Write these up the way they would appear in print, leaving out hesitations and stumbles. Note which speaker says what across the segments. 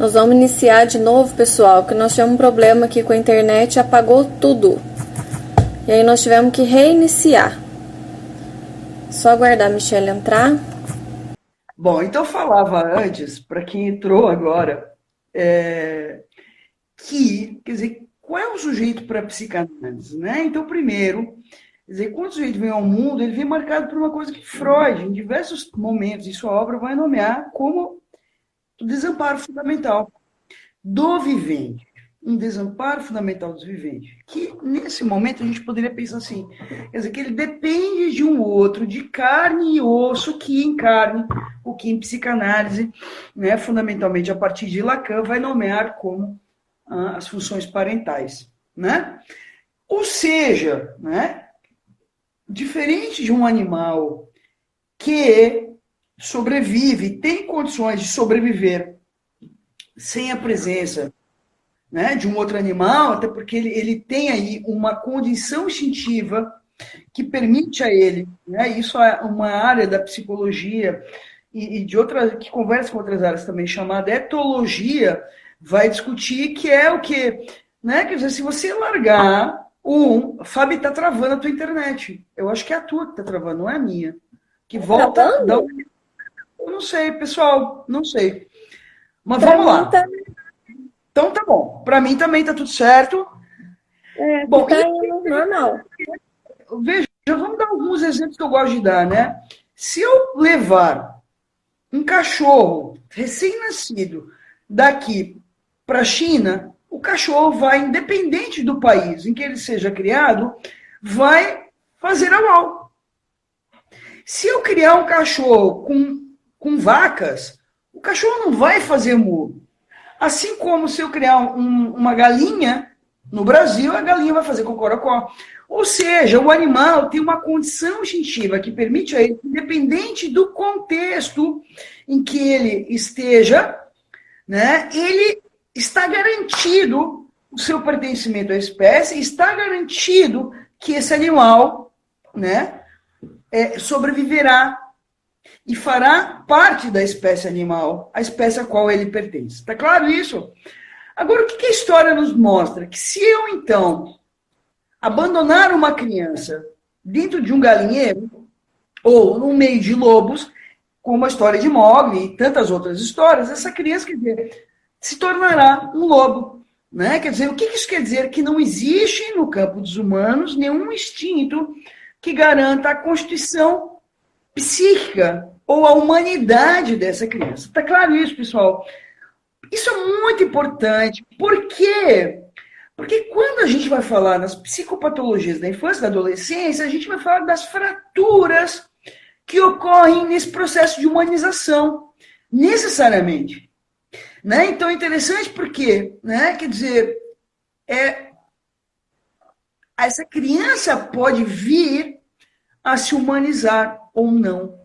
Speaker 1: Nós vamos iniciar de novo, pessoal, que nós tivemos um problema aqui com a internet, apagou tudo. E aí nós tivemos que reiniciar. Só aguardar a Michelle entrar.
Speaker 2: Bom, então eu falava antes, para quem entrou agora, que, quer dizer, qual é o sujeito para a psicanálise, né? Então, primeiro, quer dizer, quando o sujeito vem ao mundo, ele vem marcado por uma coisa que Freud, em diversos momentos de sua obra, vai nomear como o desamparo fundamental do vivente. Um desamparo fundamental do vivente. Que, nesse momento, a gente poderia pensar assim, quer dizer, que ele depende de um outro, de carne e osso, que em carne, o que em psicanálise, né, fundamentalmente a partir de Lacan, vai nomear como as funções parentais, né? Ou seja, né, diferente de um animal que sobrevive, tem condições de sobreviver sem a presença, né, de um outro animal, até porque ele tem aí uma condição instintiva que permite a ele, né, isso é uma área da psicologia e de outras, que conversa com outras áreas também, chamada etologia, vai discutir, que é o quê? Né? Quer dizer, se você largar Fábio, está travando a tua internet. Eu acho que é a tua que está travando, não é a minha. Que volta... Eu não sei, pessoal, não sei. Mas vamos lá. Então tá bom. Para mim também tá tudo certo.
Speaker 1: Bom, tá normal.
Speaker 2: Veja, vamos dar alguns exemplos que eu gosto de dar, né? Se eu levar um cachorro recém-nascido daqui para a China, o cachorro vai, independente do país em que ele seja criado, vai fazer mal. Se eu criar um cachorro com vacas, o cachorro não vai fazer mu. Assim como se eu criar uma galinha no Brasil, a galinha vai fazer cocorocó. Ou seja, o animal tem uma condição instintiva que permite a ele, independente do contexto em que ele esteja, né, ele está garantido o seu pertencimento à espécie, está garantido que esse animal, né, sobreviverá e fará parte da espécie animal, a espécie a qual ele pertence. Está claro isso? Agora, o que a história nos mostra? Que se eu, então, abandonar uma criança dentro de um galinheiro, ou no meio de lobos, como a história de Mowgli e tantas outras histórias, essa criança, quer dizer, se tornará um lobo. Né? Quer dizer, o que isso quer dizer? Que não existe no campo dos humanos nenhum instinto que garanta a constituição psíquica ou a humanidade dessa criança. Está claro isso, pessoal? Isso é muito importante. Por quê? Porque quando a gente vai falar nas psicopatologias da infância e da adolescência, a gente vai falar das fraturas que ocorrem nesse processo de humanização, necessariamente. Né? Então é interessante porque, né, quer dizer, essa criança pode vir a se humanizar ou não.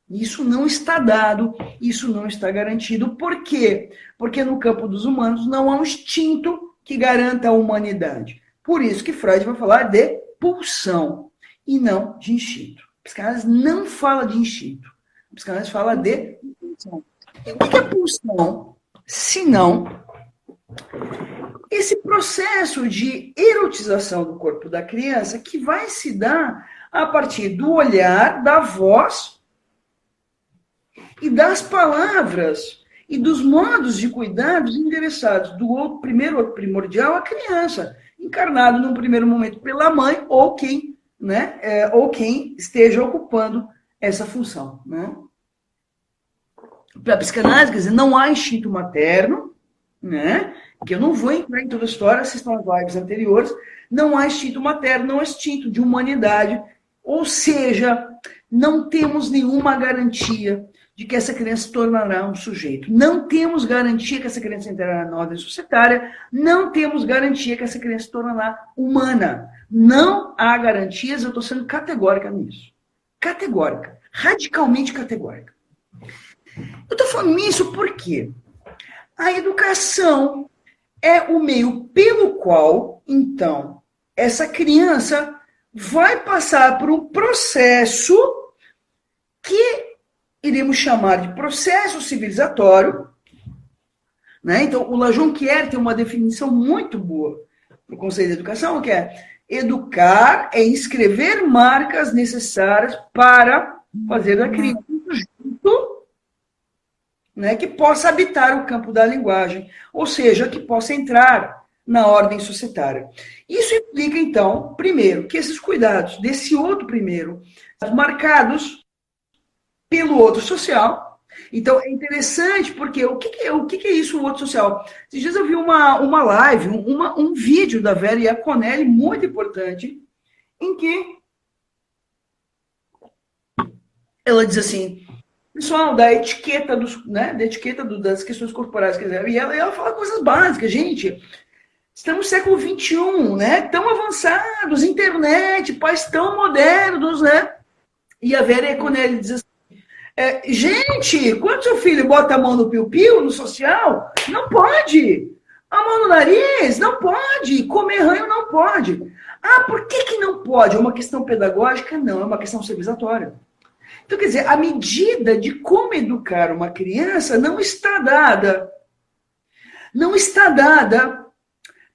Speaker 2: Isso não está dado, isso não está garantido. Por quê? Porque no campo dos humanos não há um instinto que garanta a humanidade. Por isso que Freud vai falar de pulsão e não de instinto. A psicanálise não fala de instinto. A psicanálise fala de pulsão. E o que é pulsão? Se não esse processo de erotização do corpo da criança que vai se dar a partir do olhar, da voz e das palavras e dos modos de cuidados endereçados do outro, primeiro primordial, à criança, encarnado num primeiro momento pela mãe ou quem, né, ou quem esteja ocupando essa função. Né? Para a psicanálise, quer dizer, não há instinto materno, né, que eu não vou entrar em toda a história, assistam as lives anteriores, não há instinto materno, não há instinto de humanidade, ou seja, não temos nenhuma garantia de que essa criança se tornará um sujeito. Não temos garantia que essa criança entrará na ordem societária, não temos garantia que essa criança se tornará humana. Não há garantias, eu estou sendo categórica nisso. Categórica, radicalmente categórica. Eu estou falando isso porque a educação é o meio pelo qual, então, essa criança vai passar por um processo que iremos chamar de processo civilizatório, Né? Então, o La Jonquière tem uma definição muito boa para o Conselho de Educação, que é educar é inscrever marcas necessárias para fazer da criança um sujeito, né, que possa habitar o campo da linguagem, ou seja, que possa entrar na ordem societária. Isso implica, então, primeiro, que esses cuidados desse outro primeiro, marcados pelo outro social. Então, é interessante, porque o que é isso, o outro social? Esses dias eu vi uma live, um vídeo da Vera Iaconelli, muito importante, em que ela diz assim, pessoal, da etiqueta, das questões corporais, quer dizer, e ela fala coisas básicas, gente, estamos no século XXI, né, tão avançados, internet, pais tão modernos, né, e a Vera Iaconelli diz assim, gente, quando seu filho bota a mão no piu-piu, no social, não pode. A mão no nariz, não pode. Comer ranho, não pode. Ah, por que não pode? É uma questão pedagógica? Não, é uma questão civilizatória. Então, quer dizer, a medida de como educar uma criança não está dada. Não está dada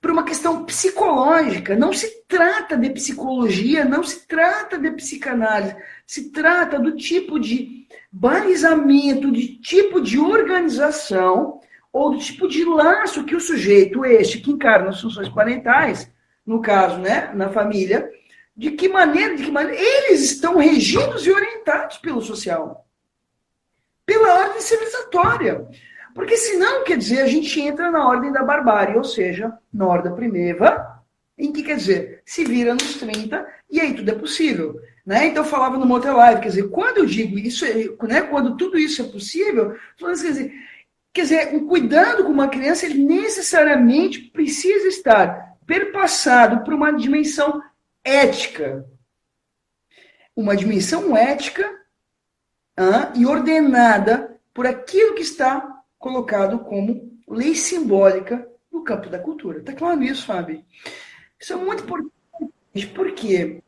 Speaker 2: por uma questão psicológica. Não se trata de psicologia, não se trata de psicanálise. Se trata do tipo de balizamento, de tipo de organização ou do tipo de laço que o sujeito, que encarna as funções parentais, no caso, né, na família, de que maneira eles estão regidos e orientados pelo social, pela ordem civilizatória. Porque senão, quer dizer, a gente entra na ordem da barbárie, ou seja, na ordem primeva, em que, quer dizer, se vira nos 30 e aí tudo é possível. Né? Então eu falava numa outra live, quer dizer, quando eu digo isso, né, quando tudo isso é possível, quer dizer, um cuidado com uma criança, ele necessariamente precisa estar perpassado por uma dimensão ética. Uma dimensão ética e ordenada por aquilo que está colocado como lei simbólica no campo da cultura. Está claro isso, Fábio? Isso é muito importante, por quê?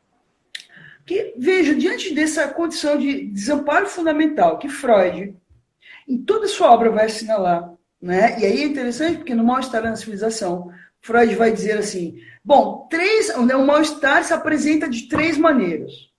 Speaker 2: Porque, veja, diante dessa condição de desamparo fundamental que Freud, em toda a sua obra, vai assinalar, né? E aí é interessante, porque no Mal-Estar na Civilização, Freud vai dizer assim, bom, o mal-estar se apresenta de 3 maneiras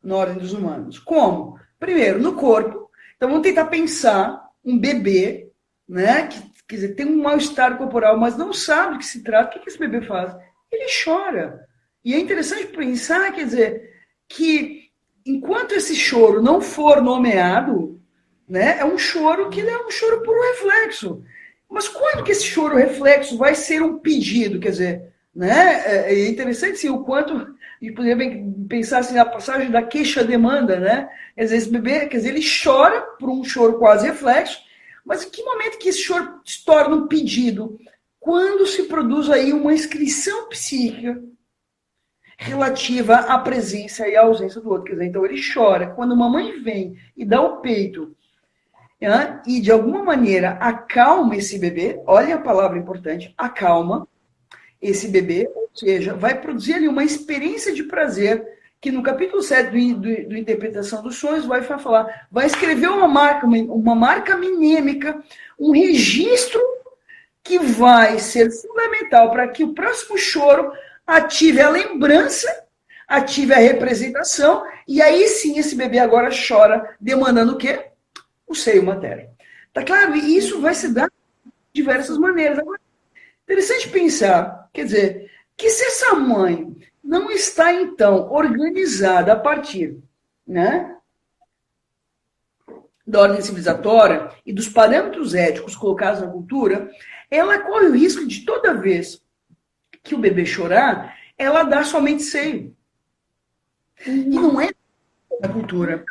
Speaker 2: na ordem dos humanos. Como? Primeiro, no corpo. Então, vamos tentar pensar um bebê, né, que quer dizer, tem um mal-estar corporal, mas não sabe do que se trata. O que esse bebê faz? Ele chora. E é interessante pensar, quer dizer, que enquanto esse choro não for nomeado, né, é um choro que é um choro por reflexo. Mas quando que esse choro reflexo vai ser um pedido? Quer dizer, né, é interessante sim, o quanto, e poderia pensar assim, na passagem da queixa-demanda, né? Quer dizer, esse bebê, quer dizer, ele chora por um choro quase reflexo, mas em que momento que esse choro se torna um pedido? Quando se produz aí uma inscrição psíquica relativa à presença e à ausência do outro. Quer dizer, então ele chora. Quando uma mãe vem e dá o peito e de alguma maneira acalma esse bebê, olha a palavra importante, acalma esse bebê, ou seja, vai produzir ali uma experiência de prazer, que no capítulo 7 do Interpretação dos Sonhos vai falar, vai escrever uma marca minêmica, um registro que vai ser fundamental para que o próximo choro ative a lembrança, ative a representação, e aí sim esse bebê agora chora, demandando o quê? O seio materno. Tá claro? E isso vai se dar de diversas maneiras. Agora, interessante pensar, quer dizer, que se essa mãe não está, então, organizada a partir, né, da ordem civilizatória e dos parâmetros éticos colocados na cultura, ela corre o risco de toda vez que o bebê chorar, ela dá somente seio. E não é da cultura.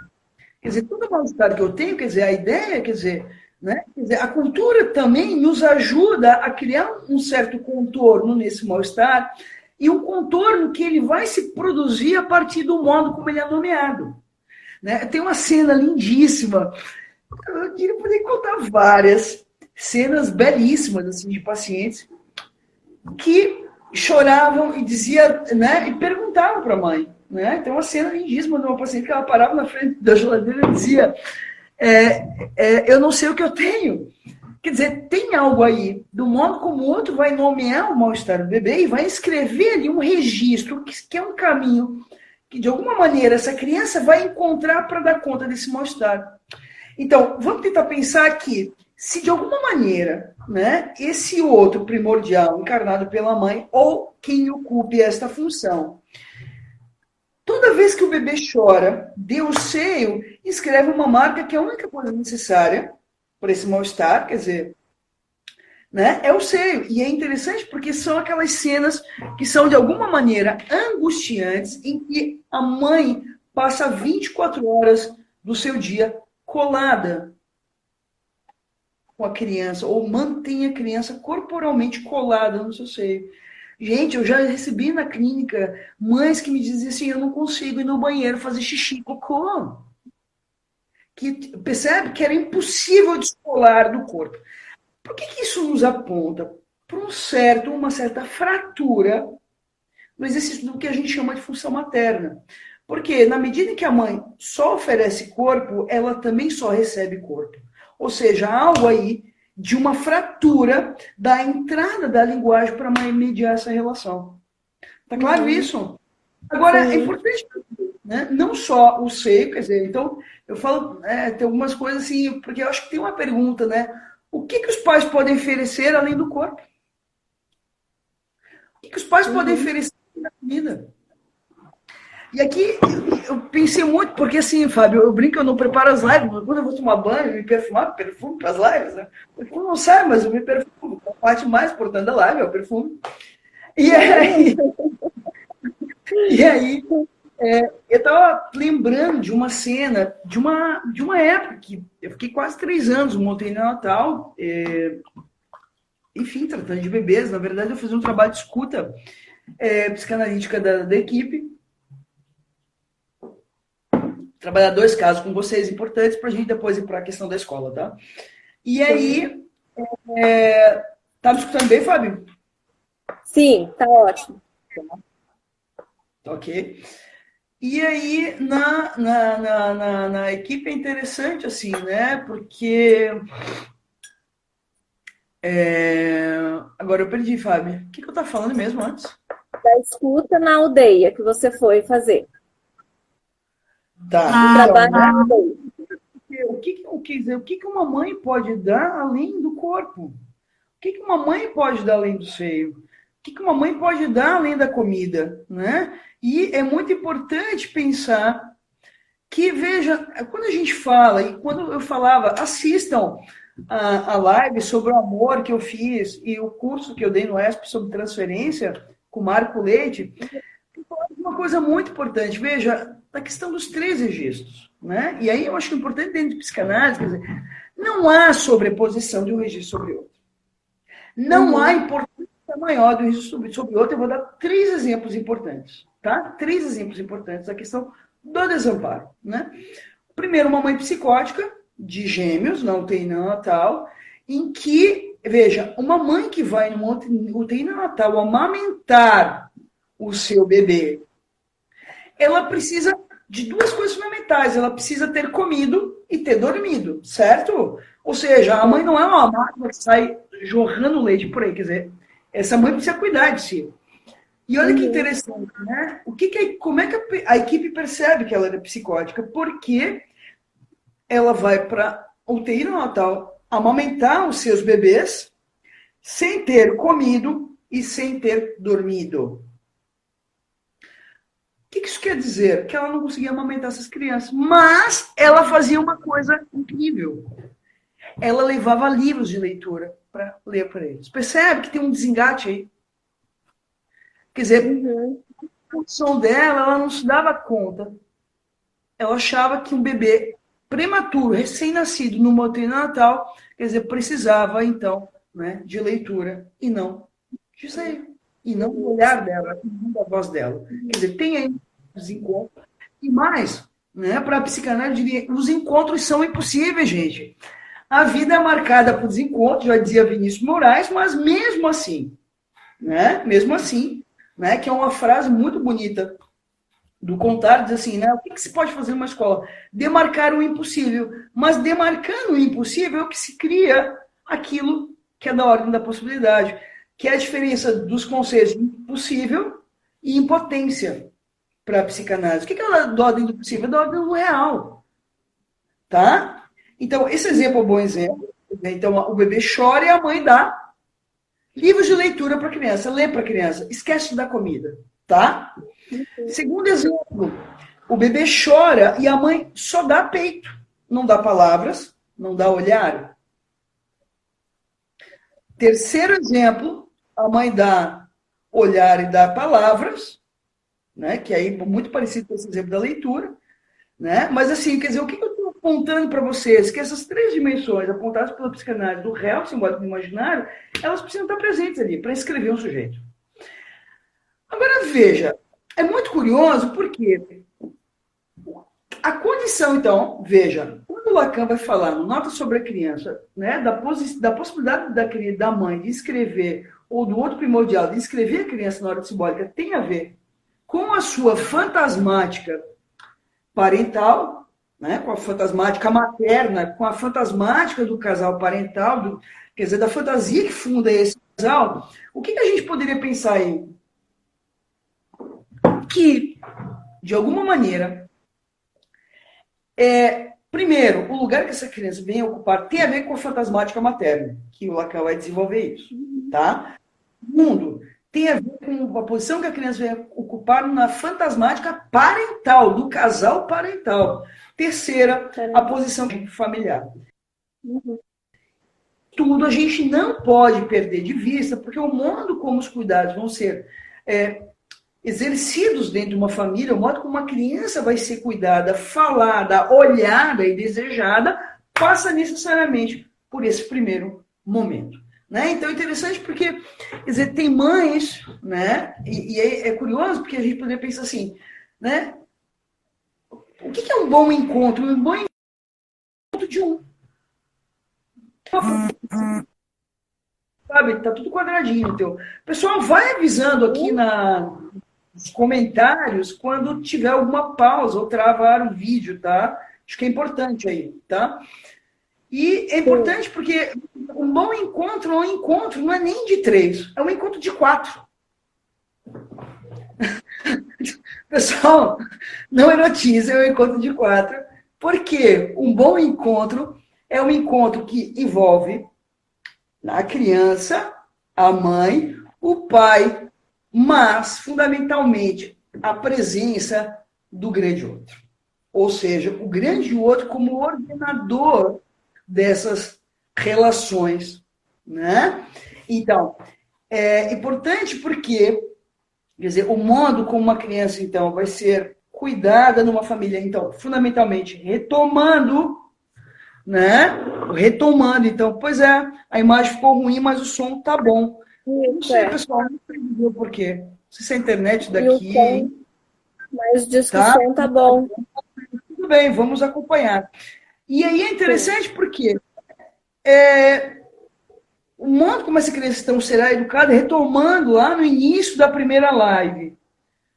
Speaker 2: Quer dizer, todo mal-estar que eu tenho, quer dizer, a ideia, quer dizer, a cultura também nos ajuda a criar um certo contorno nesse mal-estar e um contorno que ele vai se produzir a partir do modo como ele é nomeado. Né? Tem uma cena lindíssima, eu queria poder contar várias cenas belíssimas assim, de pacientes que choravam e dizia, né, e perguntavam para a mãe. Né? Tem uma cena lindíssima de uma paciente que ela parava na frente da geladeira e dizia eu não sei o que eu tenho. Quer dizer, tem algo aí, do modo como o outro vai nomear o mal-estar do bebê e vai escrever ali um registro, que é um caminho que, de alguma maneira, essa criança vai encontrar para dar conta desse mal-estar. Então, vamos tentar pensar aqui, se de alguma maneira, né, esse outro primordial, encarnado pela mãe, ou quem ocupe esta função, toda vez que o bebê chora, dê o seio, escreve uma marca que é a única coisa necessária para esse mal-estar, quer dizer, né, é o seio. E é interessante porque são aquelas cenas que são, de alguma maneira, angustiantes, em que a mãe passa 24 horas do seu dia colada com a criança, ou mantém a criança corporalmente colada no seu seio. Gente, eu já recebi na clínica mães que me diziam assim, eu não consigo ir no banheiro fazer xixi, cocô. Que percebe que era impossível descolar do corpo. Por que isso nos aponta? Para uma certa fratura no exercício do que a gente chama de função materna. Porque na medida em que a mãe só oferece corpo, ela também só recebe corpo. Ou seja, há algo aí de uma fratura da entrada da linguagem para mediar essa relação. Tá claro isso? Agora, é importante, né? Não só o seio, quer dizer, então, eu falo, tem algumas coisas assim, porque eu acho que tem uma pergunta, né? O que os pais podem oferecer além do corpo? O que os pais podem oferecer na comida? E aqui eu pensei muito, porque assim, Fábio, eu brinco que eu não preparo as lives, mas quando eu vou tomar banho, eu me perfumar, perfume para as lives, né? O perfume não sai, mas eu me perfumo. A parte mais importante da live é o perfume. E aí eu estava lembrando de uma cena, de uma época que eu fiquei quase 3 anos, montei no Natal, enfim, tratando de bebês. Na verdade, eu fiz um trabalho de escuta psicanalítica da equipe. Trabalhar 2 casos com vocês importantes para a gente depois ir para a questão da escola, tá? E aí, tá me escutando bem, Fábio?
Speaker 1: Sim, tá ótimo.
Speaker 2: Ok. E aí, na equipe é interessante, assim, né? Porque... Agora eu perdi, Fábio. O que eu estava falando mesmo antes?
Speaker 1: Da escuta na aldeia que você foi fazer.
Speaker 2: Tá.
Speaker 1: Trabalho na aldeia.
Speaker 2: O que uma mãe pode dar além do corpo? O que uma mãe pode dar além do seio? O que uma mãe pode dar além da comida, né? E é muito importante pensar que, veja, quando a gente fala, e quando eu falava, assistam a live sobre o amor que eu fiz e o curso que eu dei no ESP sobre transferência com o Marco Leite, uma coisa muito importante, veja, a questão dos 3 registros, né? E aí eu acho que é importante dentro de psicanálise, quer dizer, não há sobreposição de um registro sobre outro. Não há importância maior do registro sobre outro. Eu vou dar 3 exemplos importantes, tá? 3 exemplos importantes da questão do desamparo, né? Primeiro, uma mãe psicótica de gêmeos, na UTI neonatal, em que, veja, uma mãe que vai numa UTI neonatal amamentar o seu bebê, ela precisa de 2 coisas fundamentais. Ela precisa ter comido e ter dormido, certo? Ou seja, a mãe não é uma máquina que sai jorrando leite por aí, quer dizer, essa mãe precisa cuidar de si. E olha que interessante, né? Como é que a equipe percebe que ela é psicótica? Porque ela vai para UTI neonatal amamentar os seus bebês sem ter comido e sem ter dormido. O que isso quer dizer? Que ela não conseguia amamentar essas crianças. Mas ela fazia uma coisa incrível. Ela levava livros de leitura para ler para eles. Percebe que tem um desengate aí? Quer dizer, a função dela, ela não se dava conta. Ela achava que um bebê prematuro, recém-nascido, no UTI neonatal, quer dizer, precisava, então, né, de leitura e não de seio. E não do olhar dela, e não da voz dela. Quer dizer, tem aí os encontros. E mais, né, para a psicanálise, diria, os encontros são impossíveis, gente. A vida é marcada por desencontros, já dizia Vinícius Moraes, mas mesmo assim, né, que é uma frase muito bonita do Contar, diz assim, né, o que se pode fazer numa escola? Demarcar o impossível. Mas demarcando o impossível é o que se cria aquilo que é da ordem da possibilidade, que é a diferença dos conceitos de impossível e impotência para a psicanálise. O que é da ordem do possível? É da ordem do real. Tá? Então, esse exemplo é um bom exemplo. Então, o bebê chora e a mãe dá livros de leitura para a criança, lê para a criança, esquece da comida, tá? Segundo exemplo, o bebê chora e a mãe só dá peito, não dá palavras, não dá olhar. Terceiro exemplo, a mãe dá olhar e dá palavras, né? Que aí é muito parecido com esse exemplo da leitura, né? Mas assim, quer dizer, o que eu estou apontando para vocês? Que essas três dimensões apontadas pela psicanálise do real, simbólico e imaginário, elas precisam estar presentes ali para escrever um sujeito. Agora veja, é muito curioso porque a condição, então, veja, quando o Lacan vai falar no Nota sobre a Criança, né, da possibilidade da mãe de escrever, ou do outro primordial, de escrever a criança na hora simbólica, tem a ver com a sua fantasmática parental, né, com a fantasmática materna, com a fantasmática do casal parental, quer dizer, da fantasia que funda esse casal, o que a gente poderia pensar aí? Que, de alguma maneira, primeiro, o lugar que essa criança vem ocupar tem a ver com a fantasmática materna, que o Lacan vai desenvolver isso, tá? Segundo, tem a ver com a posição que a criança vem ocupar na fantasmática parental, do casal parental. Terceira, a posição familiar. Tudo a gente não pode perder de vista, porque o modo como os cuidados vão ser exercidos dentro de uma família, o modo como uma criança vai ser cuidada, falada, olhada e desejada, passa necessariamente por esse primeiro momento. Né? Então é interessante porque, quer dizer, tem mães, né? E é curioso porque a gente poderia pensar assim, né? O que é um bom encontro? Um bom encontro de um. Sabe, tá tudo quadradinho. Então. O pessoal vai avisando aqui nos comentários quando tiver alguma pausa ou travar o vídeo, tá? Acho que é importante aí, tá? E é importante porque um bom encontro não é nem de 3, é um encontro de 4. Pessoal, não erotize, é um encontro de 4. Porque um bom encontro é um encontro que envolve a criança, a mãe, o pai, mas, fundamentalmente, a presença do grande outro. Ou seja, o grande outro como ordenador dessas relações, né? Então, é importante porque, quer dizer, o modo como uma criança, então, vai ser cuidada numa família, então, fundamentalmente, retomando, né? Retomando, então, pois é, a imagem ficou ruim, mas o som tá bom. Não sei, pessoal, não entendi por quê. Não sei se a internet daqui...
Speaker 1: Mas diz que o som tá bom.
Speaker 2: Tudo bem, vamos acompanhar. E aí é interessante porque o modo como essa criança então será educada, retomando lá no início da primeira live.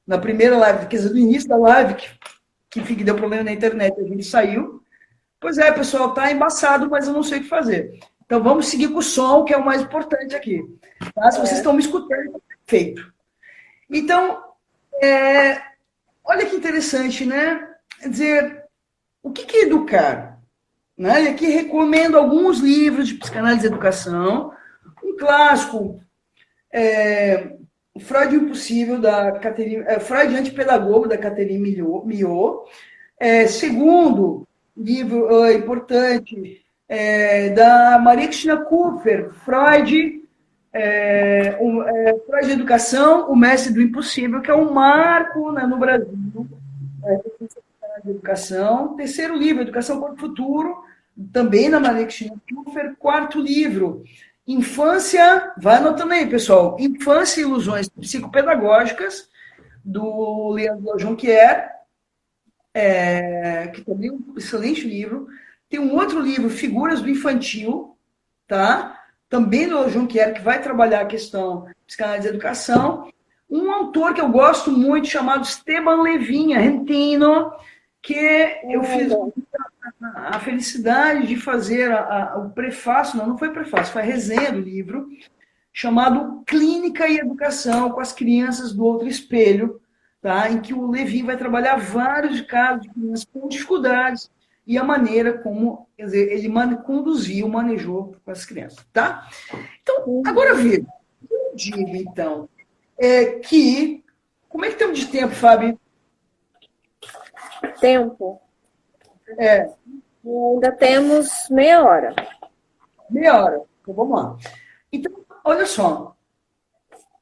Speaker 2: Na primeira live, quer dizer, no início da live, que deu problema na internet, a gente saiu. Pois é, pessoal, tá embaçado, mas eu não sei o que fazer. Então vamos seguir com o som, que é o mais importante aqui. Tá? Se vocês estão me escutando, tá perfeito. Então, olha que interessante, né? Quer dizer, o que é educar? Né? E aqui recomendo alguns livros de psicanálise e educação. Um clássico, Freud Impossível, da Catherine, Freud Antipedagogo, da Catherine Millot. Segundo livro importante, da Maria Cristina Cooper, Freud, Freud Educação, o Mestre do Impossível, que é um marco, né, no Brasil, de educação. Terceiro livro, Educação para o Futuro, também da Maria Cristina Cooper. Quarto livro, Infância, vai anotando aí, pessoal, Infância e Ilusões Psicopedagógicas, do Leandro Jonquier, que também é um excelente livro. Tem um outro livro, Figuras do Infantil, tá? Também do Jonquier, que vai trabalhar a questão psicanálise e educação. Um autor que eu gosto muito, chamado Esteban Levin, argentino, que eu fiz um a felicidade de fazer o prefácio, não foi prefácio, foi a resenha do livro, chamado Clínica e Educação com as Crianças do Outro Espelho, tá? Em que o Levi vai trabalhar vários casos de crianças com dificuldades e a maneira como, quer dizer, ele conduziu, manejou com as crianças, tá? Então, agora veja, eu digo, então, que... Como é que estamos de tempo, Fábio?
Speaker 1: Tempo? Ainda temos meia hora.
Speaker 2: Meia hora. Então, vamos lá. Então, olha só.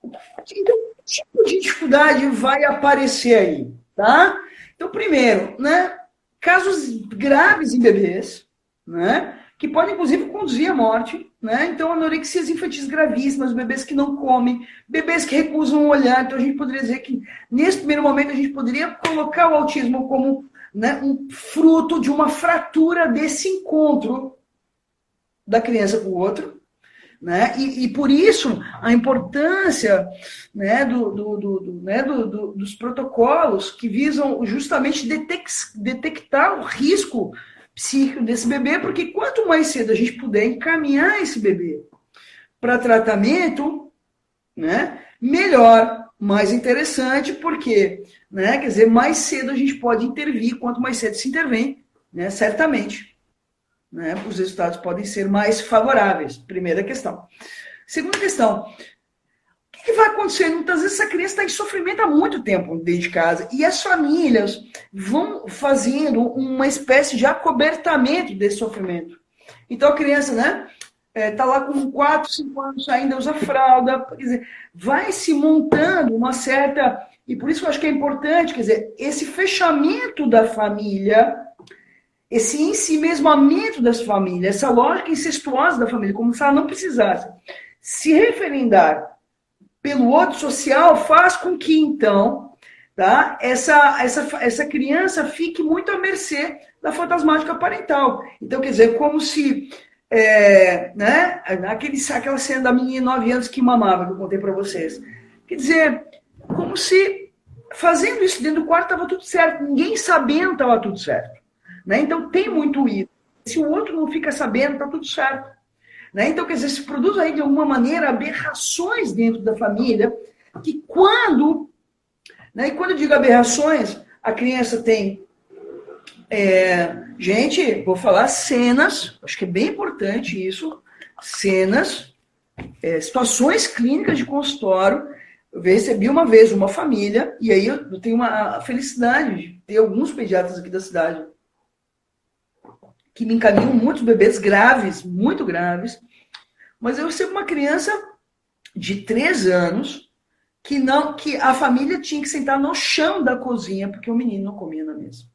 Speaker 2: Então, que tipo de dificuldade vai aparecer aí, tá? Então, primeiro, né? Casos graves em bebês, né? Que podem, inclusive, conduzir à morte, né? Então, anorexias infantis gravíssimas, bebês que não comem, bebês que recusam olhar. Então, a gente poderia dizer que, nesse primeiro momento, a gente poderia colocar o autismo como, né, um fruto de uma fratura desse encontro da criança com o outro, né? E por isso, a importância, né, dos protocolos que visam justamente detectar o risco psíquico desse bebê, porque quanto mais cedo a gente puder encaminhar esse bebê para tratamento, né, melhor, mais interessante, porque, né, quer dizer, mais cedo a gente pode intervir, quanto mais cedo se intervém, né, certamente, né, os resultados podem ser mais favoráveis. Primeira questão. Segunda questão, o que vai acontecer? Muitas vezes essa criança está em sofrimento há muito tempo dentro de casa e as famílias vão fazendo uma espécie de acobertamento desse sofrimento. Então a criança, né, tá lá com 4, 5 anos, ainda usa fralda, quer dizer, vai se montando uma certa... E por isso que eu acho que é importante, quer dizer, esse fechamento da família, esse ensimesmamento das famílias, essa lógica incestuosa da família, como se ela não precisasse se referendar pelo outro social, faz com que, então, tá, essa criança fique muito à mercê da fantasmática parental. Então, quer dizer, como se... né, aquela cena da menina de 9 anos que mamava, que eu contei para vocês. Quer dizer, como se fazendo isso dentro do quarto estava tudo certo, ninguém sabendo estava tudo certo. Né? Então tem muito isso. Se o outro não fica sabendo, está tudo certo. Né? Então, quer dizer, se produz aí de alguma maneira aberrações dentro da família, que quando, né, e quando eu digo aberrações, a criança tem... gente, vou falar cenas, acho que é bem importante isso, cenas, situações clínicas de consultório. Eu recebi uma vez uma família, e aí eu tenho a felicidade de ter alguns pediatras aqui da cidade que me encaminham muitos bebês graves, muito graves, mas eu recebo uma criança de 3 anos que a família tinha que sentar no chão da cozinha porque o menino não comia na mesa.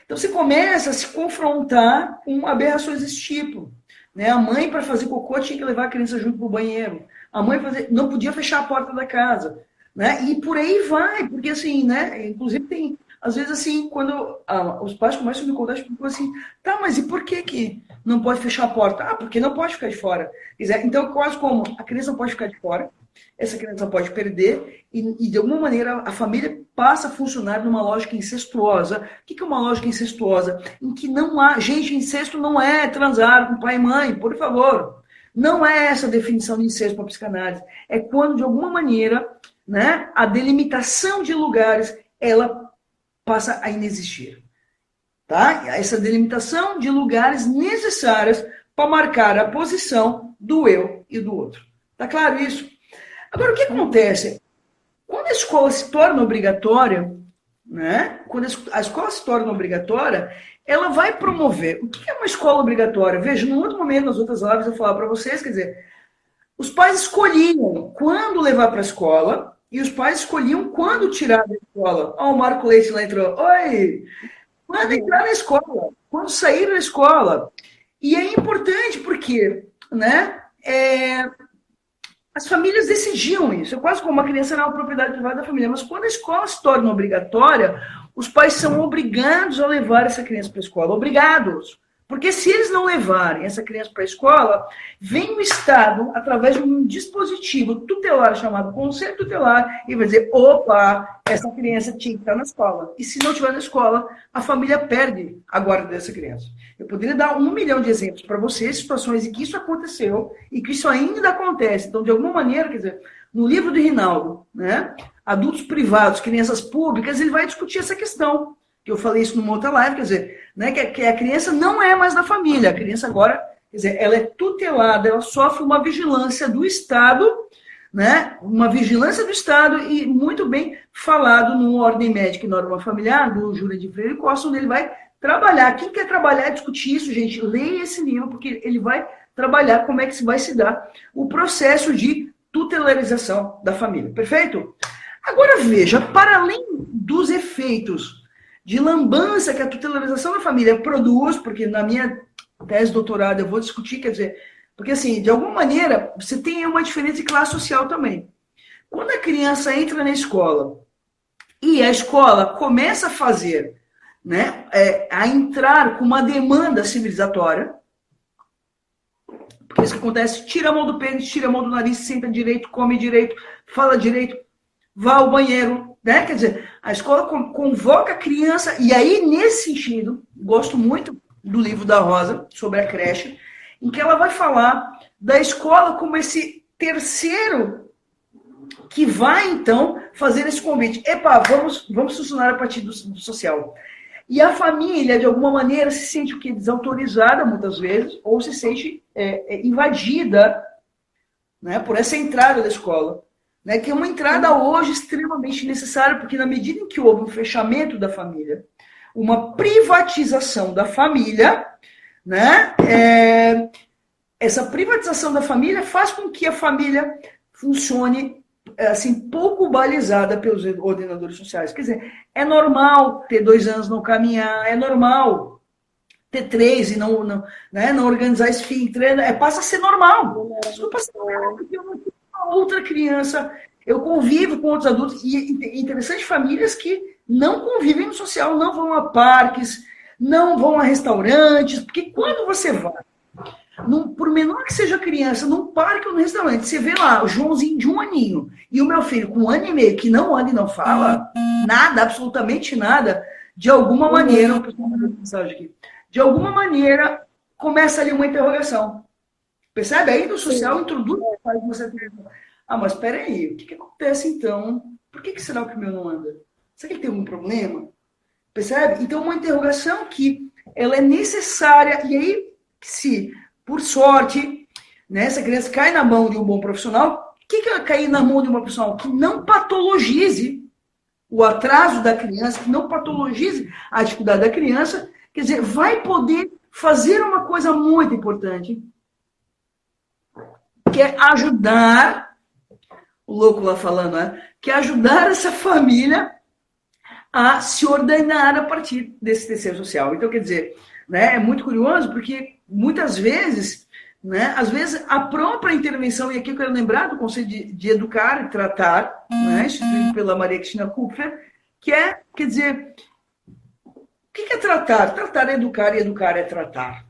Speaker 2: Então, você começa a se confrontar com aberrações desse tipo. Né? A mãe, para fazer cocô, tinha que levar a criança junto para o banheiro. A mãe não podia fechar a porta da casa. Né? E por aí vai, porque assim, né? Inclusive tem, às vezes assim, quando os pais começam a me contar, tipo assim, tá, mas e por que não pode fechar a porta? Ah, porque não pode ficar de fora. Então, quase como a criança não pode ficar de fora, essa criança pode perder, e de alguma maneira a família passa a funcionar numa lógica incestuosa. O que é uma lógica incestuosa? Em que não há... Gente, incesto não é transar com pai e mãe, por favor. Não é essa a definição de incesto para a psicanálise. É quando, de alguma maneira, né, a delimitação de lugares, ela passa a inexistir. Tá? Essa delimitação de lugares necessárias para marcar a posição do eu e do outro. Tá claro isso? Agora, o que acontece? Quando a escola se torna obrigatória, né? Quando a escola se torna obrigatória, ela vai promover. O que é uma escola obrigatória? Veja, num outro momento, nas outras lives, eu vou falar para vocês, quer dizer, os pais escolhiam quando levar para a escola e os pais escolhiam quando tirar da escola. Ó, o Marco Leite lá entrou. Oi! Quando entrar na escola, quando sair da escola. E é importante porque, né? As famílias decidiam isso. É quase como uma criança não é uma propriedade privada da família. Mas quando a escola se torna obrigatória, os pais são obrigados a levar essa criança para a escola. Obrigados. Porque se eles não levarem essa criança para a escola, vem o Estado, através de um dispositivo tutelar chamado Conselho Tutelar, e vai dizer, opa, essa criança tinha que estar na escola. E se não estiver na escola, a família perde a guarda dessa criança. Eu poderia dar 1 milhão de exemplos para vocês, situações em que isso aconteceu e que isso ainda acontece. Então, de alguma maneira, quer dizer, no livro de Rinaldo, né, Adultos Privados, Crianças Públicas, ele vai discutir essa questão. Que eu falei isso numa outra live, quer dizer, né, que a criança não é mais da família, a criança agora, quer dizer, ela é tutelada, ela sofre uma vigilância do Estado, né, uma vigilância do Estado e muito bem falado no Ordem Médica e Norma Familiar, do Júlio de Freire Costa, onde ele vai trabalhar. Quem quer trabalhar e discutir isso, gente, leia esse livro, porque ele vai trabalhar como é que vai se dar o processo de tutelarização da família, perfeito? Agora veja, para além dos efeitos de lambança que a tutelarização da família produz, porque na minha tese de doutorado eu vou discutir, quer dizer, porque assim, de alguma maneira, você tem uma diferença de classe social também. Quando a criança entra na escola e a escola começa a fazer, né, a entrar com uma demanda civilizatória, porque isso que acontece, tira a mão do pênis, tira a mão do nariz, senta direito, come direito, fala direito, vá ao banheiro, né? Quer dizer, a escola convoca a criança, e aí, nesse sentido, gosto muito do livro da Rosa, sobre a creche, em que ela vai falar da escola como esse terceiro que vai, então, fazer esse convite. Epa, vamos funcionar a partir do social. E a família, de alguma maneira, se sente o quê? Desautorizada, muitas vezes, ou se sente invadida, né, por essa entrada da escola. Né, que é uma entrada hoje extremamente necessária, porque na medida em que houve um fechamento da família, uma privatização da família, né, essa privatização da família faz com que a família funcione assim, pouco balizada pelos ordenadores sociais. Quer dizer, é normal ter 2 anos não caminhar, é normal ter 3 e não organizar esfíncter, passa a ser normal. Desculpa, porque eu não tenho outra criança, eu convivo com outros adultos, e interessante, famílias que não convivem no social, não vão a parques, não vão a restaurantes, porque quando você vai, por menor que seja a criança, num parque ou no restaurante, você vê lá o Joãozinho de 1 aninho, e o meu filho com 1 ano e meio, que não anda e não fala, nada, absolutamente nada, de alguma maneira, de alguma maneira, começa ali uma interrogação. Percebe? Aí no social introduz você. Mas espera aí, o que acontece então? Por que será que o meu não anda? Será que ele tem algum problema? Percebe? Então, uma interrogação que ela é necessária, e aí, se, por sorte, né, essa criança cai na mão de um bom profissional, o que é cair na mão de uma profissional? Que não patologize o atraso da criança, que não patologize a dificuldade da criança, quer dizer, vai poder fazer uma coisa muito importante, que é ajudar, o louco lá falando, né? Que é ajudar essa família a se ordenar a partir desse terceiro social. Então, quer dizer, né, é muito curioso, porque muitas vezes, né, às vezes a própria intervenção, e aqui eu quero lembrar do conceito de educar e tratar, né, instituído pela Maria Cristina Kupfer, que é, quer dizer, o que é tratar? Tratar é educar, e educar é tratar.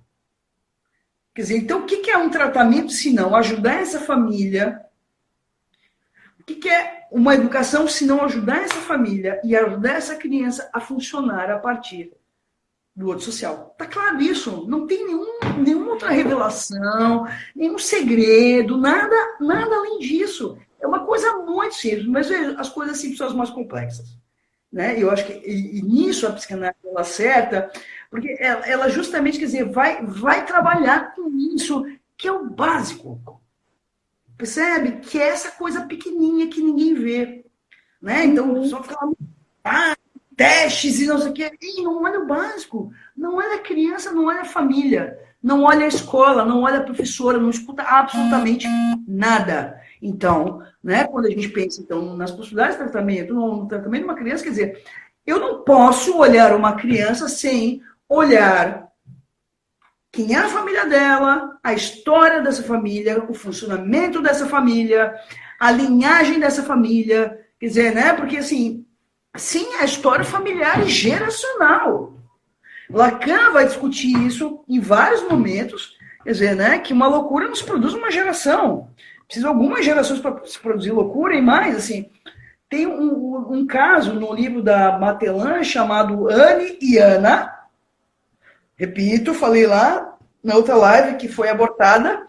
Speaker 2: Quer dizer, então, o que é um tratamento se não ajudar essa família? O que é uma educação se não ajudar essa família e ajudar essa criança a funcionar a partir do outro social? Tá claro isso? Não tem nenhuma outra revelação, nenhum segredo, nada além disso. É uma coisa muito simples, mas veja, as coisas simples são as mais complexas. Né? Eu acho que e nisso a psicanálise ela acerta, porque ela justamente, quer dizer, vai trabalhar com isso, que é o básico. Percebe? Que é essa coisa pequenininha que ninguém vê. Né? Então, só fica lá, testes e não sei o quê. E não olha o básico. Não olha a criança, não olha a família, não olha a escola, não olha a professora, não escuta absolutamente nada. Então, né, quando a gente pensa então, nas possibilidades de tratamento, no tratamento de uma criança, quer dizer, eu não posso olhar uma criança sem olhar quem é a família dela, a história dessa família, o funcionamento dessa família, a linhagem dessa família, quer dizer, né, porque assim, sim, a história familiar e geracional. Lacan vai discutir isso em vários momentos, quer dizer, né, que uma loucura não se produz uma geração. Precisa algumas gerações para se produzir loucura, e mais, assim, tem um caso no livro da Matelan chamado Anne e Ana. Repito, falei lá na outra live que foi abortada,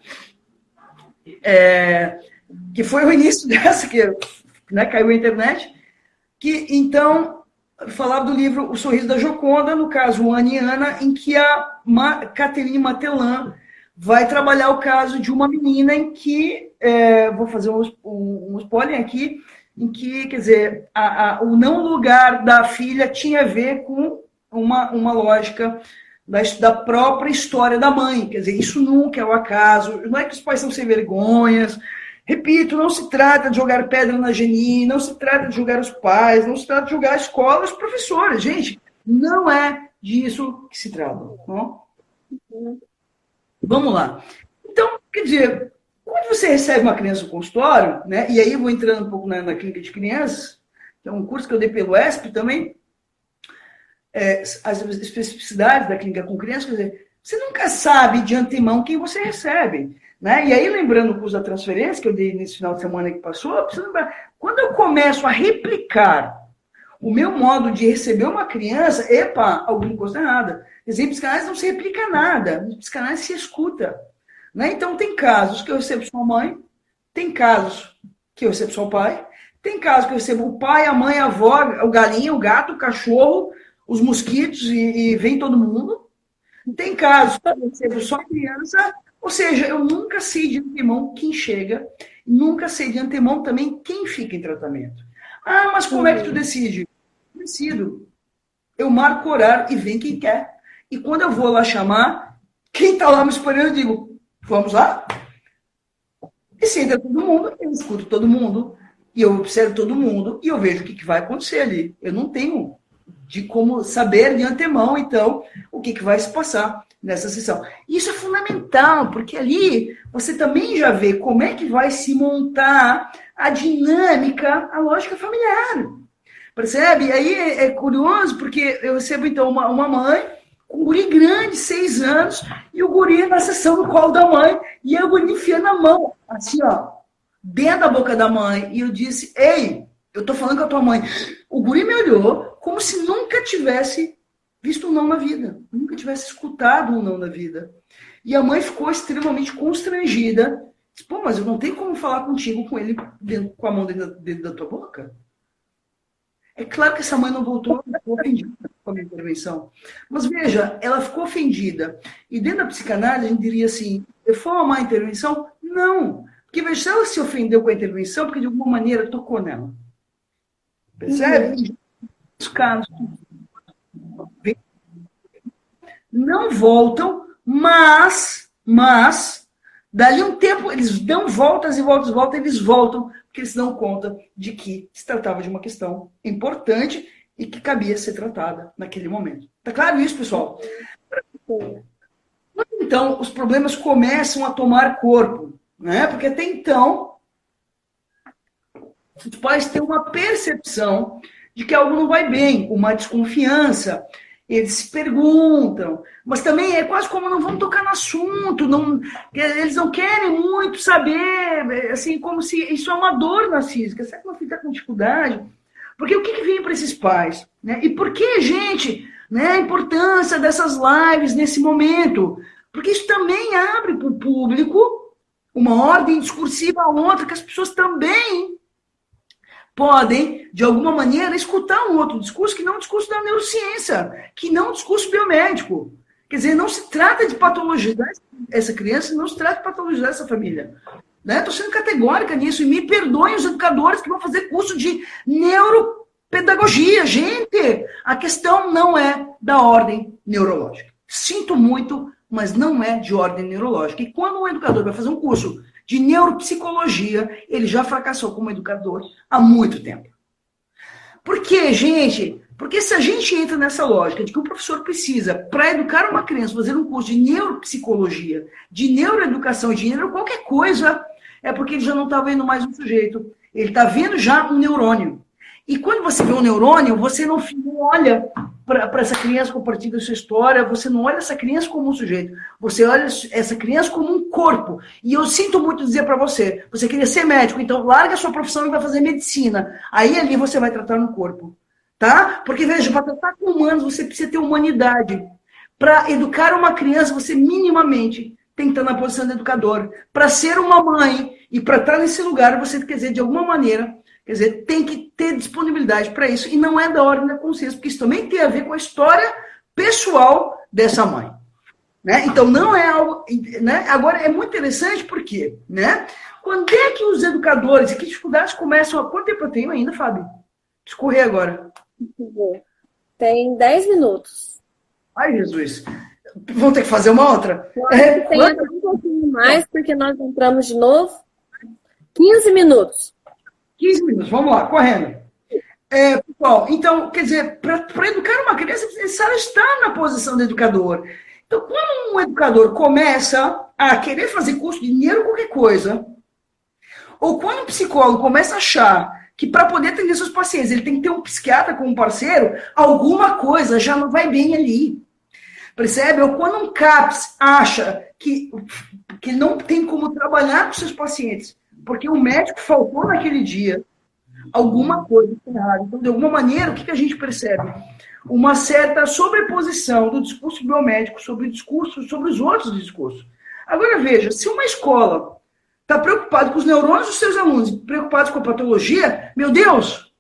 Speaker 2: que foi o início dessa, que, né, caiu a internet, que então falava do livro O Sorriso da Gioconda, no caso Anne e Ana, em que a Catherine Matelan vai trabalhar o caso de uma menina em que, vou fazer um spoiler aqui, em que, quer dizer, o não lugar da filha tinha a ver com uma lógica da própria história da mãe. Quer dizer, isso nunca é o acaso, não é que os pais são sem vergonhas. Repito, não se trata de jogar pedra na Geni, não se trata de julgar os pais, não se trata de julgar a escola, os professores. Gente, não é disso que se trata. Não? Vamos lá. Então, quer dizer, quando você recebe uma criança no consultório, né, e aí eu vou entrando um pouco na clínica de crianças, que é um curso que eu dei pelo ESP também, as especificidades da clínica com crianças, quer dizer, você nunca sabe de antemão quem você recebe. Né? E aí, lembrando o curso da transferência que eu dei nesse final de semana que passou, eu preciso lembrar, quando eu começo a replicar o meu modo de receber uma criança, alguma coisa errada. Quer dizer, em psicanálise não se replica nada, em psicanálise se escuta. Né? Então, tem casos que eu recebo sua mãe, tem casos que eu recebo seu pai, tem casos que eu recebo o pai, a mãe, a avó, o galinho, o gato, o cachorro, os mosquitos e vem todo mundo. Tem casos que eu recebo só a criança, ou seja, eu nunca sei de antemão quem chega, nunca sei de antemão também quem fica em tratamento. Ah, mas como é que tu decide? Eu decido. Eu marco o horário e vem quem quer. E quando eu vou lá chamar, quem está lá me esperando, eu digo, vamos lá? E se entra todo mundo, eu escuto todo mundo, e eu observo todo mundo, e eu vejo o que vai acontecer ali. Eu não tenho de como saber de antemão, então, o que vai se passar nessa sessão. Isso é fundamental, porque ali você também já vê como é que vai se montar a dinâmica, a lógica familiar. Percebe? E aí é curioso, porque eu recebo, então, uma mãe com um guri grande, 6 anos, e o guri na sessão no colo da mãe, e eu o guri enfiando a mão, assim, ó, dentro da boca da mãe, e eu disse, ei, eu tô falando com a tua mãe. O guri me olhou como se nunca tivesse visto um não na vida, nunca tivesse escutado um não na vida. E a mãe ficou extremamente constrangida. Disse, pô, mas eu não tenho como falar contigo com ele com a mão dentro da tua boca? É claro que essa mãe não voltou, ficou ofendida com a minha intervenção. Mas veja, ela ficou ofendida. E dentro da psicanálise, a gente diria assim, foi uma má intervenção? Não. Porque veja, se ela se ofendeu com a intervenção, porque de alguma maneira tocou nela. Percebe? Os casos não voltam, mas dali um tempo eles dão voltas e voltas e voltas, eles voltam, porque eles dão conta de que se tratava de uma questão importante e que cabia ser tratada naquele momento. Tá claro isso, pessoal? Então, os problemas começam a tomar corpo, né? Porque até então os pais têm uma percepção de que algo não vai bem, uma desconfiança, eles se perguntam, mas também é quase como não vão tocar no assunto, eles não querem muito saber, assim, como se isso é uma dor narcísica. Será que meu filho está com dificuldade? Porque o que vem para esses pais? Né? E por que, gente, né, a importância dessas lives nesse momento? Porque isso também abre para o público uma ordem discursiva a outra, que as pessoas também podem, de alguma maneira, escutar um outro discurso que não é um discurso da neurociência, que não é um discurso biomédico. Quer dizer, não se trata de patologizar essa criança, não se trata de patologizar essa família. Estou sendo categórica nisso, e me perdoem os educadores que vão fazer curso de neuropedagogia. Gente, a questão não é da ordem neurológica. Sinto muito, mas não é de ordem neurológica. E quando um educador vai fazer um curso de neuropsicologia, ele já fracassou como educador há muito tempo. Por quê, gente? Porque se a gente entra nessa lógica de que o professor precisa, para educar uma criança, fazer um curso de neuropsicologia, de neuroeducação, de neuro qualquer coisa, é porque ele já não está vendo mais um sujeito. Ele está vendo já um neurônio. E quando você vê um neurônio, você não olha para essa criança compartilhando a sua história, você não olha essa criança como um sujeito, você olha essa criança como um corpo. E eu sinto muito dizer para você, você queria ser médico, então larga a sua profissão e vai fazer medicina. Aí ali você vai tratar no corpo, tá? Porque veja, para tratar com humanos, você precisa ter humanidade. Para educar uma criança, você minimamente tem que estar na posição de educador. Para ser uma mãe e para estar nesse lugar, você, quer dizer, de alguma maneira, quer dizer, tem que ter disponibilidade para isso. E não é da ordem da consciência, porque isso também tem a ver com a história pessoal dessa mãe. Né? Então, não é algo... Né? Agora, é muito interessante porque, né? Quando é que os educadores e que dificuldades começam a... Quanto tempo eu tenho ainda, Fábio? Escorrer agora.
Speaker 1: Tem 10 minutos.
Speaker 2: Ai, Jesus. Vamos ter que fazer uma outra?
Speaker 1: Tem até um pouquinho mais, porque nós entramos de novo. 15 minutos.
Speaker 2: 15 minutos, vamos lá, correndo. Pessoal, então, quer dizer, para educar uma criança, é necessário estar na posição de educador. Então, quando um educador começa a querer fazer curso de dinheiro qualquer coisa, ou quando um psicólogo começa a achar que para poder atender seus pacientes, ele tem que ter um psiquiatra como parceiro, alguma coisa já não vai bem ali. Percebe? Ou quando um CAPS acha que não tem como trabalhar com seus pacientes, porque o médico faltou naquele dia, alguma coisa está errada. Então, de alguma maneira, o que a gente percebe? Uma certa sobreposição do discurso biomédico sobre o discurso, sobre os outros discursos. Agora, veja, se uma escola está preocupada com os neurônios dos seus alunos, preocupada com a patologia, meu Deus,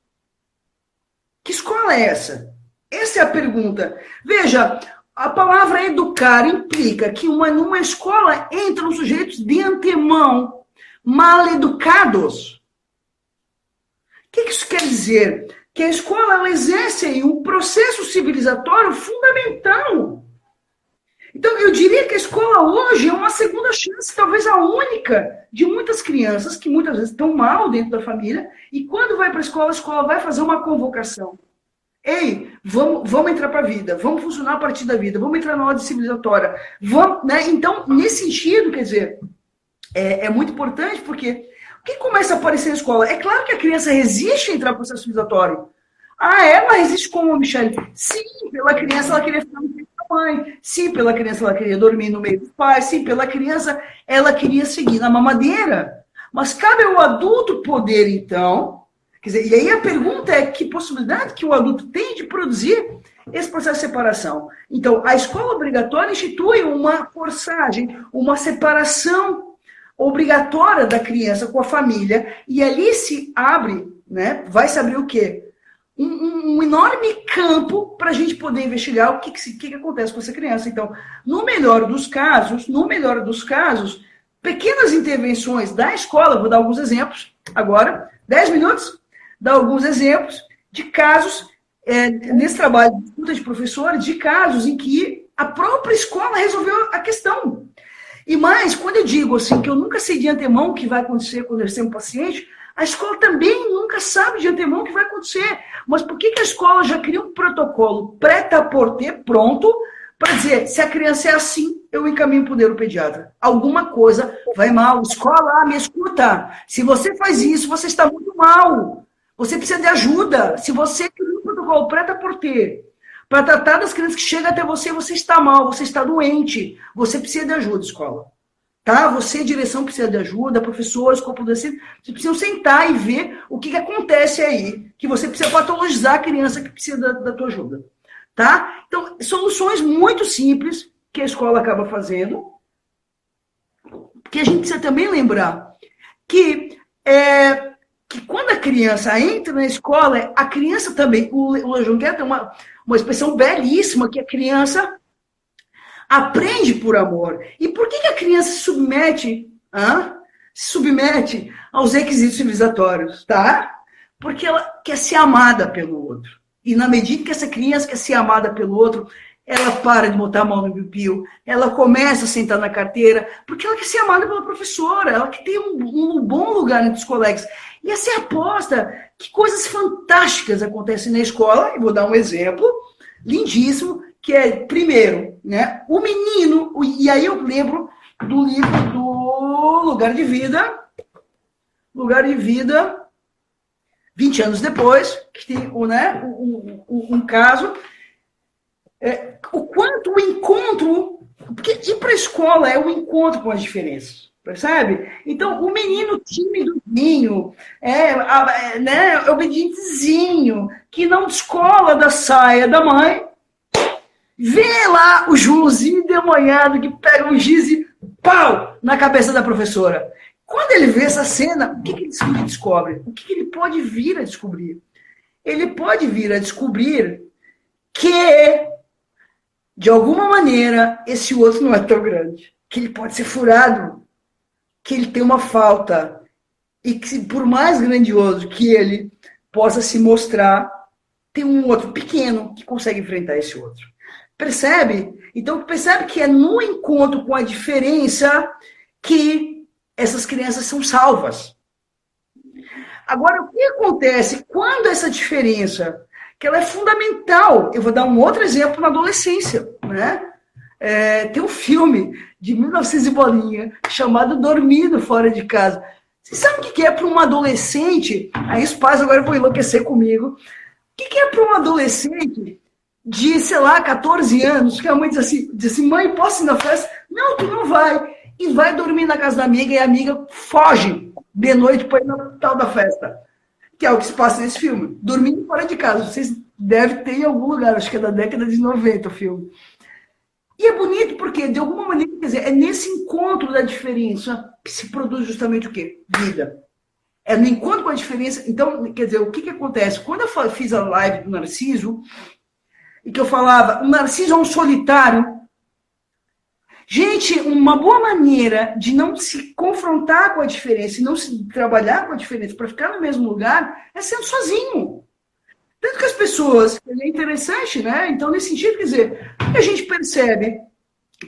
Speaker 2: que escola é essa? Essa é a pergunta. Veja, a palavra educar implica que numa escola entram sujeitos de antemão mal educados. O que isso quer dizer? Que a escola ela exerce aí um processo civilizatório fundamental. Então, eu diria que a escola hoje é uma segunda chance, talvez a única, de muitas crianças que muitas vezes estão mal dentro da família, e quando vai para a escola vai fazer uma convocação. Ei, vamos entrar para a vida, vamos funcionar a partir da vida, vamos entrar na ordem civilizatória. Vamos, né? Então, nesse sentido, quer dizer, é muito importante, porque o que começa a aparecer na escola? É claro que a criança resiste a entrar no processo civilizatório. Ela resiste como, Michele? Sim, pela criança ela queria ficar no meio da mãe. Sim, pela criança ela queria dormir no meio dos pais. Sim, pela criança ela queria seguir na mamadeira. Mas cabe ao adulto poder, então... Quer dizer, e aí a pergunta é que possibilidade que o adulto tem de produzir esse processo de separação. Então, a escola obrigatória institui uma forçagem, uma separação obrigatória da criança com a família, e ali se abre, né, vai se abrir o quê? Um enorme campo para a gente poder investigar o que acontece com essa criança. Então, no melhor dos casos, pequenas intervenções da escola, vou dar alguns exemplos agora, 10 minutos, dar alguns exemplos de casos, nesse trabalho de disputa de professores, de casos em que a própria escola resolveu a questão. E mais, quando eu digo assim, que eu nunca sei de antemão o que vai acontecer quando eu recebo um paciente, a escola também nunca sabe de antemão o que vai acontecer. Mas por que a escola já cria um protocolo prêt-à-porter pronto para dizer, se a criança é assim, eu encaminho para o neuropediatra. Alguma coisa vai mal. Escola, me escuta. Se você faz isso, você está muito mal. Você precisa de ajuda. Se você cria um protocolo prêt-à-porter para tratar das crianças que chegam até você, você está mal, você está doente. Você precisa de ajuda, escola. Tá? Você, direção, precisa de ajuda, professores, corpo docente, vocês precisam sentar e ver o que acontece aí, que você precisa patologizar a criança que precisa da tua ajuda. Tá? Então, soluções muito simples que a escola acaba fazendo, que a gente precisa também lembrar que quando a criança entra na escola, a criança também, o Junqueira tem uma expressão belíssima, que a criança aprende por amor. E por que a criança se submete aos requisitos civilizatórios, tá? Porque ela quer ser amada pelo outro. E na medida que essa criança quer ser amada pelo outro, ela para de botar a mão no piu-piu, ela começa a sentar na carteira, porque ela quer ser amada pela professora, ela quer ter um bom lugar entre os colegas. E essa é a aposta que coisas fantásticas acontecem na escola. E vou dar um exemplo lindíssimo, que é, primeiro, né, o menino, e aí eu lembro do livro do Lugar de Vida, 20 anos depois, que tem né, um caso, o quanto o encontro, porque ir para a escola é o encontro com as diferenças, percebe? Então, o menino tímidozinho, obedientezinho, que não descola da saia da mãe, vê lá o Joãozinho demonhado que pega um giz e pau na cabeça da professora. Quando ele vê essa cena, o que ele descobre? O que ele pode vir a descobrir? Ele pode vir a descobrir que, de alguma maneira, esse outro não é tão grande. Que ele pode ser furado. Que ele tem uma falta. E que, por mais grandioso que ele possa se mostrar, tem um outro pequeno que consegue enfrentar esse outro. Percebe? Então, percebe que é no encontro com a diferença que essas crianças são salvas. Agora, o que acontece quando essa diferença, que ela é fundamental, eu vou dar um outro exemplo na adolescência, né? Tem um filme de 1900 e bolinha chamado Dormindo Fora de Casa. Você sabe o que é para um adolescente? Aí os pais agora vão enlouquecer comigo. O que é para um adolescente de, sei lá, 14 anos, que a mãe diz assim, mãe, posso ir na festa? Não, tu não vai. E vai dormir na casa da amiga, e a amiga foge de noite para ir na tal da festa. Que é o que se passa nesse filme. Dormindo fora de casa. Vocês devem ter em algum lugar, acho que é da década de 90 o filme. E é bonito porque, de alguma maneira, quer dizer, é nesse encontro da diferença que se produz justamente o quê? Vida. É no encontro com a diferença. Então, quer dizer, o que acontece? Quando eu fiz a live do Narciso, e que eu falava, o Narciso é um solitário. Gente, uma boa maneira de não se confrontar com a diferença e não se trabalhar com a diferença para ficar no mesmo lugar é sendo sozinho. Tanto que as pessoas, é interessante, né? Então, nesse sentido, quer dizer, a gente percebe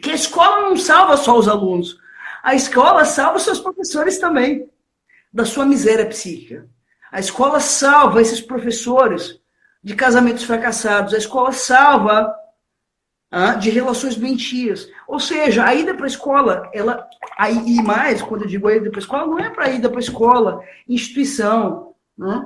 Speaker 2: que a escola não salva só os alunos. A escola salva os seus professores também, da sua miséria psíquica. A escola salva esses professores de casamentos fracassados. A escola salva de relações doentias. Ou seja, a ida para a escola, e mais, quando eu digo a ida para a escola, não é para a ida para a escola, instituição. Né?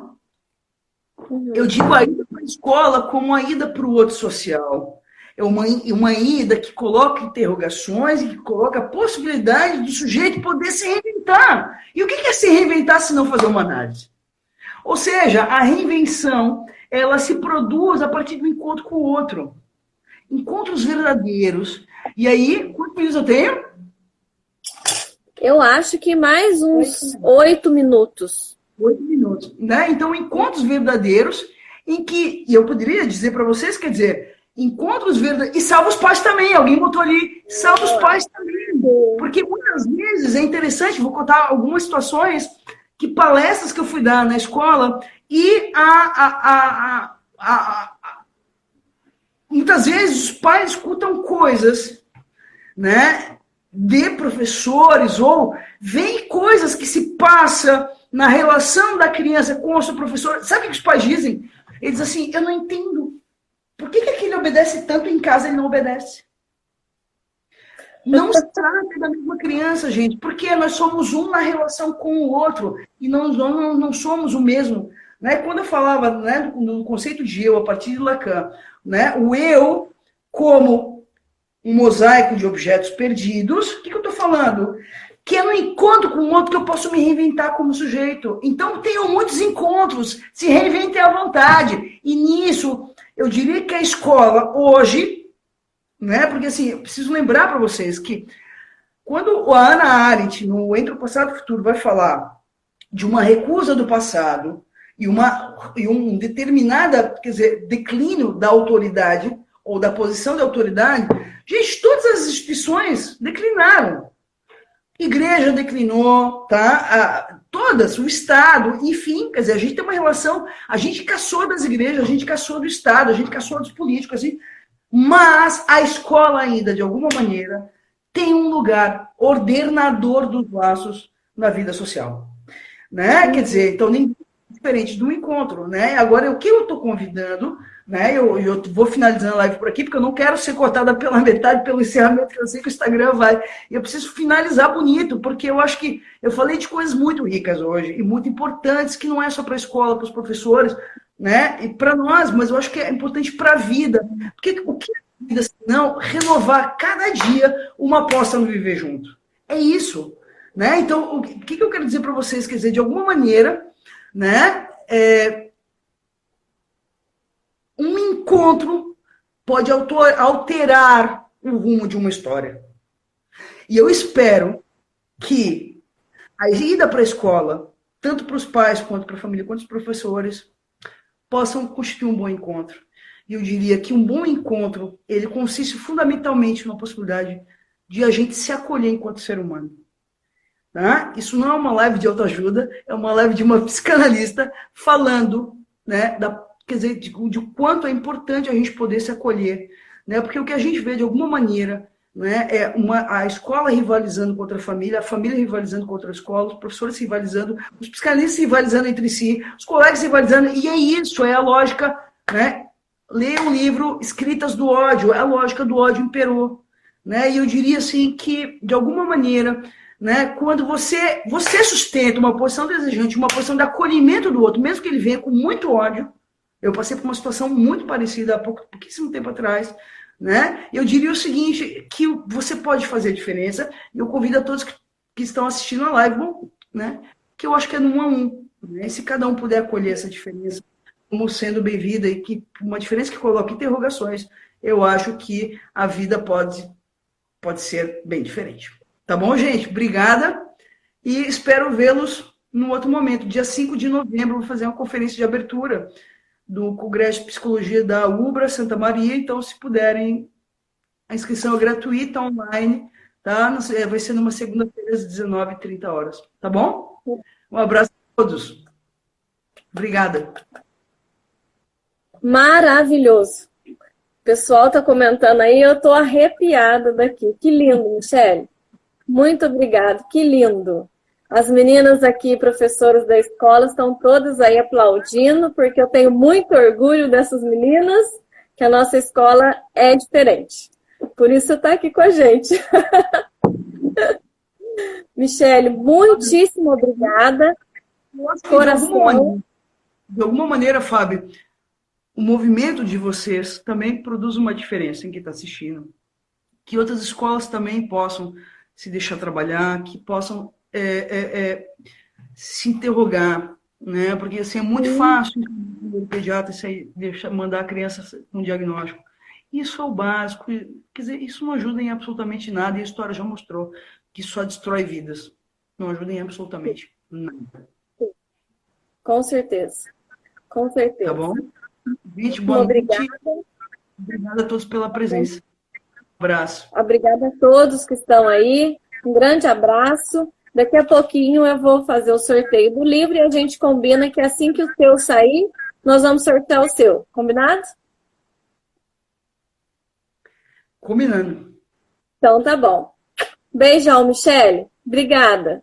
Speaker 2: Eu digo a ida para a escola como a ida para o outro social. É uma ida que coloca interrogações e que coloca a possibilidade do sujeito poder se reinventar. E o que é se reinventar se não fazer uma análise? Ou seja, a reinvenção, ela se produz a partir do encontro com o outro. Encontros verdadeiros. E aí, quantos minutos eu tenho?
Speaker 1: Eu acho que mais uns 8 minutos.
Speaker 2: 8 minutos. Né? Então, encontros verdadeiros em que, e eu poderia dizer para vocês, quer dizer, encontros verdadeiros, e salva os pais também, alguém botou ali, salva os pais também. Porque muitas vezes é interessante, vou contar algumas situações, que palestras que eu fui dar na escola, e muitas vezes os pais escutam coisas, né, de professores, ou veem coisas que se passa na relação da criança com o seu professor. Sabe o que os pais dizem? Eles dizem assim, eu não entendo. Por que aquele obedece tanto em casa e ele não obedece? Não se trata da mesma criança, gente, porque nós somos um na relação com o outro, e não somos o mesmo. Né? Quando eu falava, né, no conceito de eu, a partir de Lacan, né, o eu como um mosaico de objetos perdidos, o que eu estou falando? Que é no encontro com o outro que eu posso me reinventar como sujeito. Então, tenho muitos encontros, se reinventem à vontade. E nisso, eu diria que a escola, hoje, né, porque assim, eu preciso lembrar para vocês que quando a Hannah Arendt, no Entre o Passado e o Futuro, vai falar de uma recusa do passado, e um determinada, quer dizer, declínio da autoridade, ou da posição de autoridade, gente, todas as instituições declinaram. Igreja declinou, tá? Todas, o Estado, enfim, quer dizer, a gente tem uma relação, a gente caçou das igrejas, a gente caçou do Estado, a gente caçou dos políticos, assim, mas a escola ainda, de alguma maneira, tem um lugar ordenador dos laços na vida social. Né? Quer dizer, então, nem diferente do encontro, né? Agora, o que eu estou convidando né? Eu vou finalizando a live por aqui, porque eu não quero ser cortada pela metade, pelo encerramento, que eu sei que o Instagram vai. E eu preciso finalizar bonito, porque eu acho que eu falei de coisas muito ricas hoje, e muito importantes, que não é só para a escola, para os professores, né? E para nós, mas eu acho que é importante para a vida. Porque o que é a vida, se não renovar cada dia uma aposta no viver junto? É isso, né? Então, o que eu quero dizer para vocês? Quer dizer, de alguma maneira, né? Um encontro pode alterar o rumo de uma história. E eu espero que a ida para a escola, tanto para os pais, quanto para a família, quanto os professores, possam constituir um bom encontro. E eu diria que um bom encontro, ele consiste fundamentalmente na possibilidade de a gente se acolher enquanto ser humano. Tá? Isso não é uma live de autoajuda, é uma live de uma psicanalista falando, né, quer dizer, de quanto é importante a gente poder se acolher, né? Porque o que a gente vê de alguma maneira, né, é a escola rivalizando contra a família rivalizando contra a escola, os professores rivalizando, os psicanalistas rivalizando entre si, os colegas rivalizando, e é isso, é a lógica, né? Leia um livro, Escritas do Ódio, a lógica do ódio imperou, né? E eu diria assim que, de alguma maneira, né, quando você sustenta uma posição desejante, uma posição de acolhimento do outro, mesmo que ele venha com muito ódio. Eu passei por uma situação muito parecida há pouquíssimo tempo atrás, né? Eu diria o seguinte, que você pode fazer a diferença, e eu convido a todos que estão assistindo a live, né, que eu acho que é no 1 a 1, né? E se cada um puder acolher essa diferença como sendo bem-vinda, e que uma diferença que coloca interrogações, eu acho que a vida pode ser bem diferente. Tá bom, gente? Obrigada. E espero vê-los no outro momento. Dia 5 de novembro, vou fazer uma conferência de abertura do Congresso de Psicologia da UBRA Santa Maria. Então, se puderem, a inscrição é gratuita, online. Tá? Vai ser numa segunda-feira, às 19h30. Tá bom? Um abraço a todos. Obrigada.
Speaker 1: Maravilhoso. O pessoal está comentando aí, eu estou arrepiada daqui. Que lindo, Michele. Muito obrigada, que lindo. As meninas aqui, professoras da escola, estão todas aí aplaudindo, porque eu tenho muito orgulho dessas meninas, que a nossa escola é diferente. Por isso está aqui com a gente. Michele, muitíssimo obrigada.
Speaker 2: Coração. De alguma maneira, Fábio, o movimento de vocês também produz uma diferença em quem está assistindo. Que outras escolas também possam se deixar trabalhar, que possam se interrogar, né? Porque assim, é muito fácil o pediatra mandar a criança com um diagnóstico. Isso é o básico. Quer dizer, isso não ajuda em absolutamente nada, e a história já mostrou que só destrói vidas. Não ajuda em absolutamente nada.
Speaker 1: Com certeza. Com certeza.
Speaker 2: Tá bom? Gente, boa
Speaker 1: noite.
Speaker 2: Obrigada a todos pela presença. Um abraço.
Speaker 1: Obrigada a todos que estão aí. Um grande abraço. Daqui a pouquinho eu vou fazer o sorteio do livro e a gente combina que assim que o seu sair, nós vamos sortear o seu. Combinado?
Speaker 2: Combinando.
Speaker 1: Então tá bom. Beijão, Michele. Obrigada.